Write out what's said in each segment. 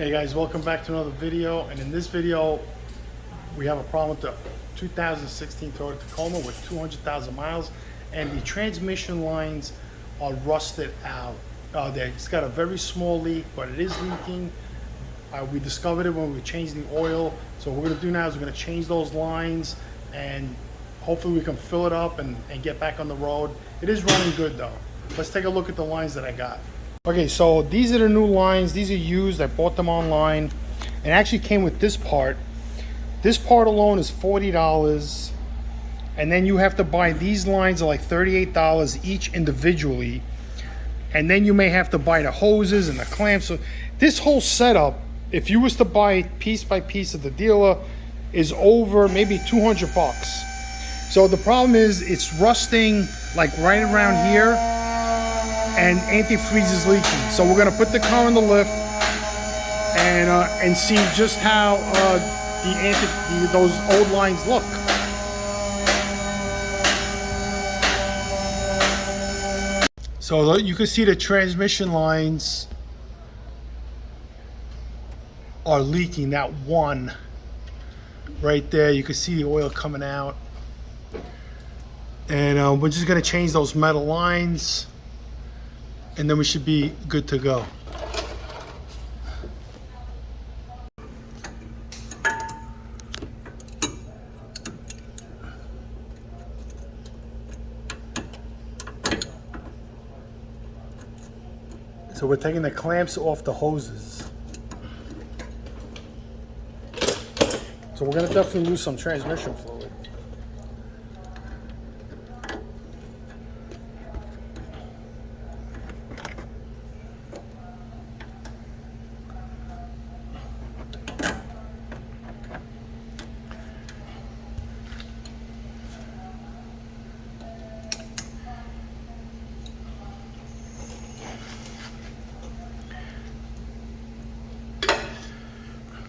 Hey guys, welcome back to another video. And in this video, we have a problem with the 2016 Toyota Tacoma with 200,000 miles, and the transmission lines are rusted out. It's got a very small leak, but it is leaking. We discovered it when we changed the oil. So what we're gonna do now is we're gonna change those lines, and hopefully we can fill it up and get back on the road. It is running good though. Let's take a look at the lines that I got. Okay, so these are the new lines. These are used. I bought them online. It actually came with this part. This part alone is $40. And then you have to buy these lines are like $38 each individually. And then you may have to buy the hoses and the clamps. So this whole setup, if you was to buy piece by piece at the dealer, is over maybe 200 bucks. So the problem is it's rusting like right around here, and antifreeze is leaking. So we're gonna put the car in the lift and see just how those old lines look. So you can see the transmission lines are leaking. That one right there, you can see the oil coming out. And we're just gonna change those metal lines, and then we should be good to go. So we're taking the clamps off the hoses. So we're gonna definitely lose some transmission fluid.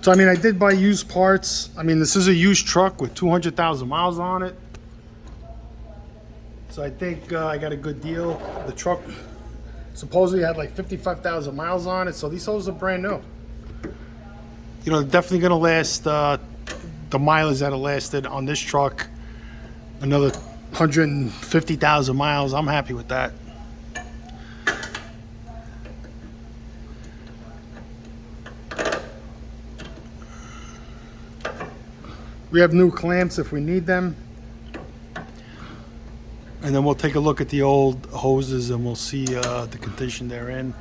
So I mean, I did buy used parts. I mean, this is a used truck with 200,000 miles on it. So I think I got a good deal. The truck supposedly had like 55,000 miles on it. So these hoses are brand new. You know, they're definitely gonna last the mileage that it lasted on this truck. Another 150,000 miles. I'm happy with that. We have new clamps if we need them. And then we'll take a look at the old hoses and we'll see the condition they're in.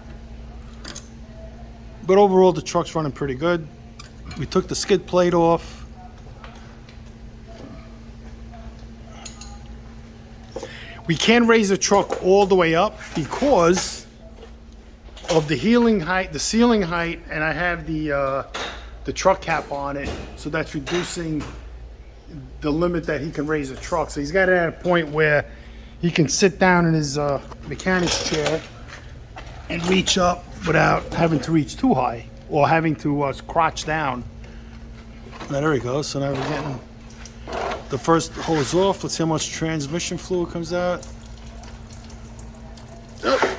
But overall, the truck's running pretty good. We took the skid plate off. We can raise the truck all the way up because of the ceiling height, and I have the truck cap on it, so that's reducing the limit that he can raise the truck. So he's got it at a point where he can sit down in his mechanic's chair and reach up without having to reach too high or having to crouch down. Now, there we go. So now we're getting the first hose off. Let's see how much transmission fluid comes out. Oh.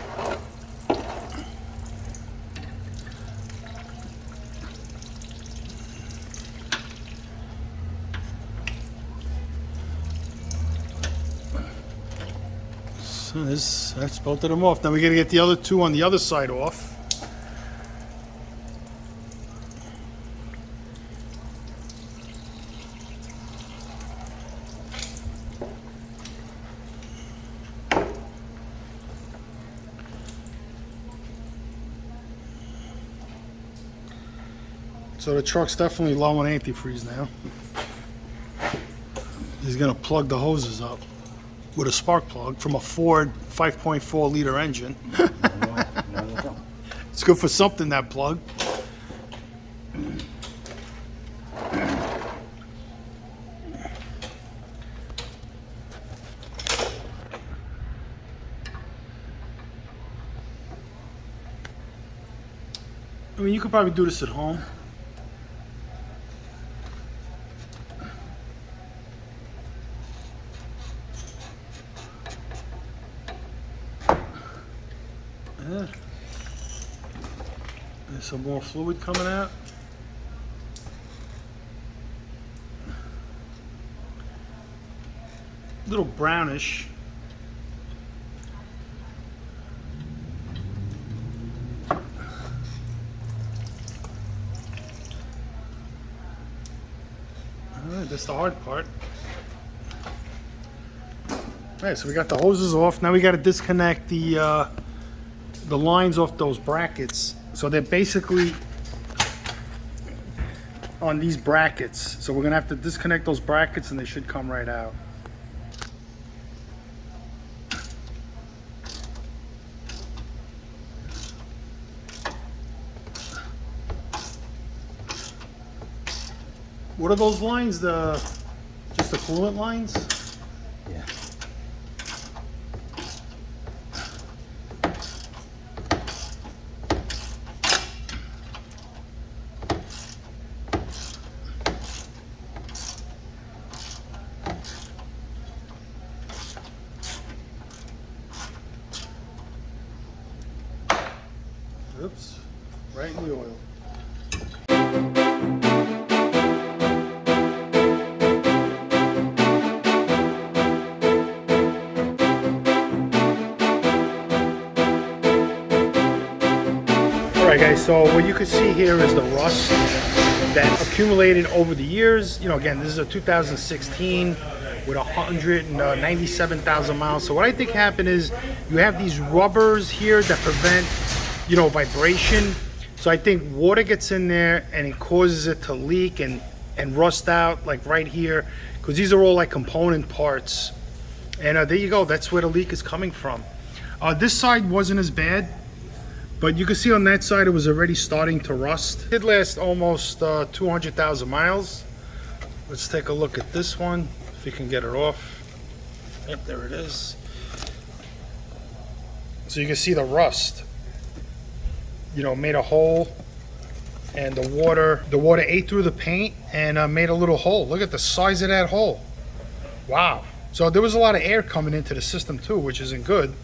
So that's both of them off. Now we got to get the other two on the other side off. So the truck's definitely low on antifreeze now. He's gonna plug the hoses up with a spark plug from a Ford 5.4 liter engine. It's good for something, that plug. I mean, you could probably do this at home. Yeah. There's some more fluid coming out. A little brownish. Alright, that's the hard part. Alright, so we got the hoses off. Now we got to disconnect the lines off those brackets. So they're basically on these brackets. So we're gonna have to disconnect those brackets and they should come right out. What are those lines? Just the coolant lines? Yeah. Oops, right in the oil. Alright guys, so what you can see here is the rust that accumulated over the years. You know, again, this is a 2016 with 197,000 miles. So what I think happened is you have these rubbers here that prevent, you know, vibration. So I think water gets in there and it causes it to leak and rust out, like right here, because these are all like component parts. And there you go, that's where the leak is coming from. This side wasn't as bad, but you can see on that side it was already starting to rust. It did last almost 200,000 miles. Let's take a look at this one, if you can get it off. Yep, there it is. So you can see the rust, you know, made a hole, and the water ate through the paint and made a little hole. Look at the size of that hole. Wow. So there was a lot of air coming into the system too, which isn't good.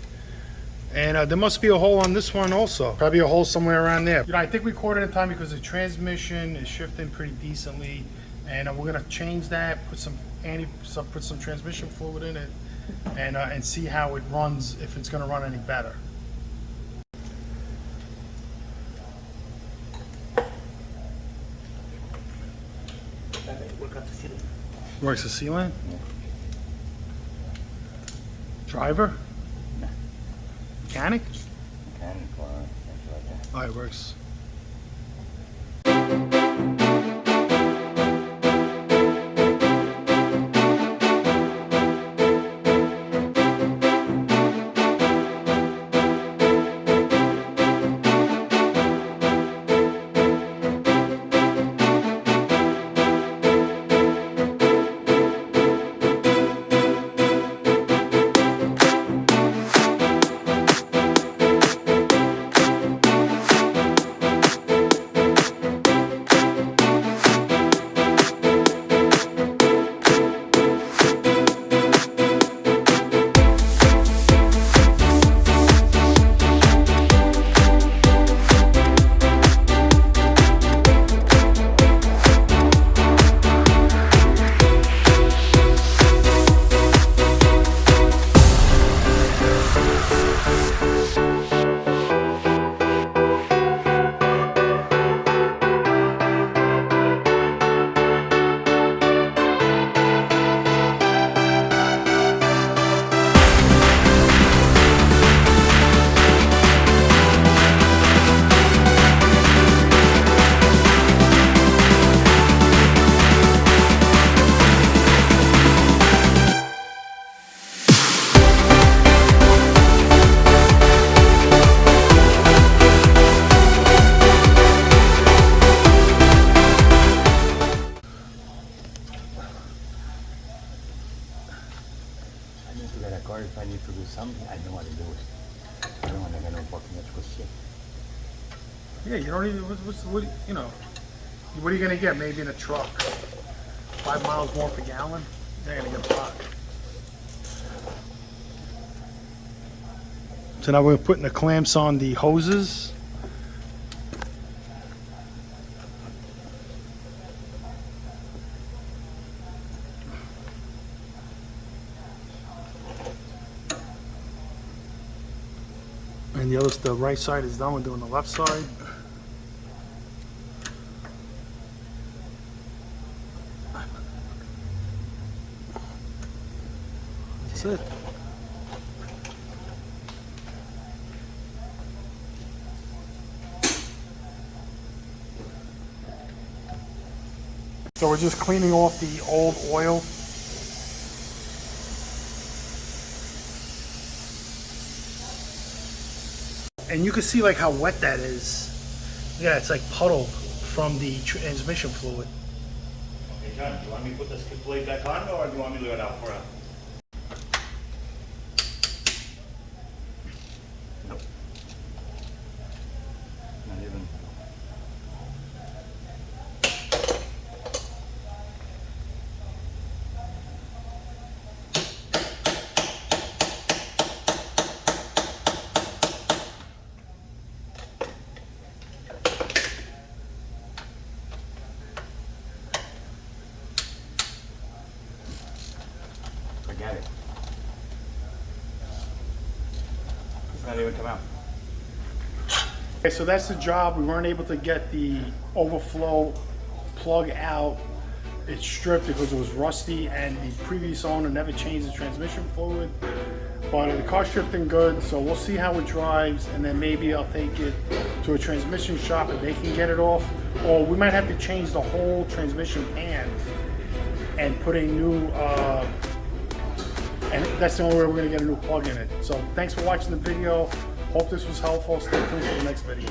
And there must be a hole on this one also. Probably a hole somewhere around there. You know, I think we caught it in time because the transmission is shifting pretty decently, and we're gonna change that, put some transmission fluid in it, and see how it runs, if it's gonna run any better. Works the sealant? Yeah. Driver? No. Mechanic? Mechanic or something like that. Oh, it works. If I need to do something, I know how to do it. I don't want to get no fucking electrical shit. Yeah, you don't even, what, you know, what are you gonna get? Maybe in a truck, 5 miles more per gallon? You're gonna get a lot. So now we're putting the clamps on the hoses. And the right side is done. We're doing the left side. That's it. So we're just cleaning off the old oil. And you can see like how wet that is. Yeah, it's like puddled from the transmission fluid. Okay, John, do you want me to put the skid blade back on, or do you want me to leave it out for a... Nope. Not even. Forget it. It's not even come out. Okay, so that's the job. We weren't able to get the overflow plug out. It stripped because it was rusty, and the previous owner never changed the transmission fluid. But the car's shifting good, so we'll see how it drives, and then maybe I'll take it to a transmission shop and they can get it off. Or we might have to change the whole transmission pan and put a new, and that's the only way we're gonna get a new plug in it. So thanks for watching the video. Hope this was helpful. Stay tuned for the next video.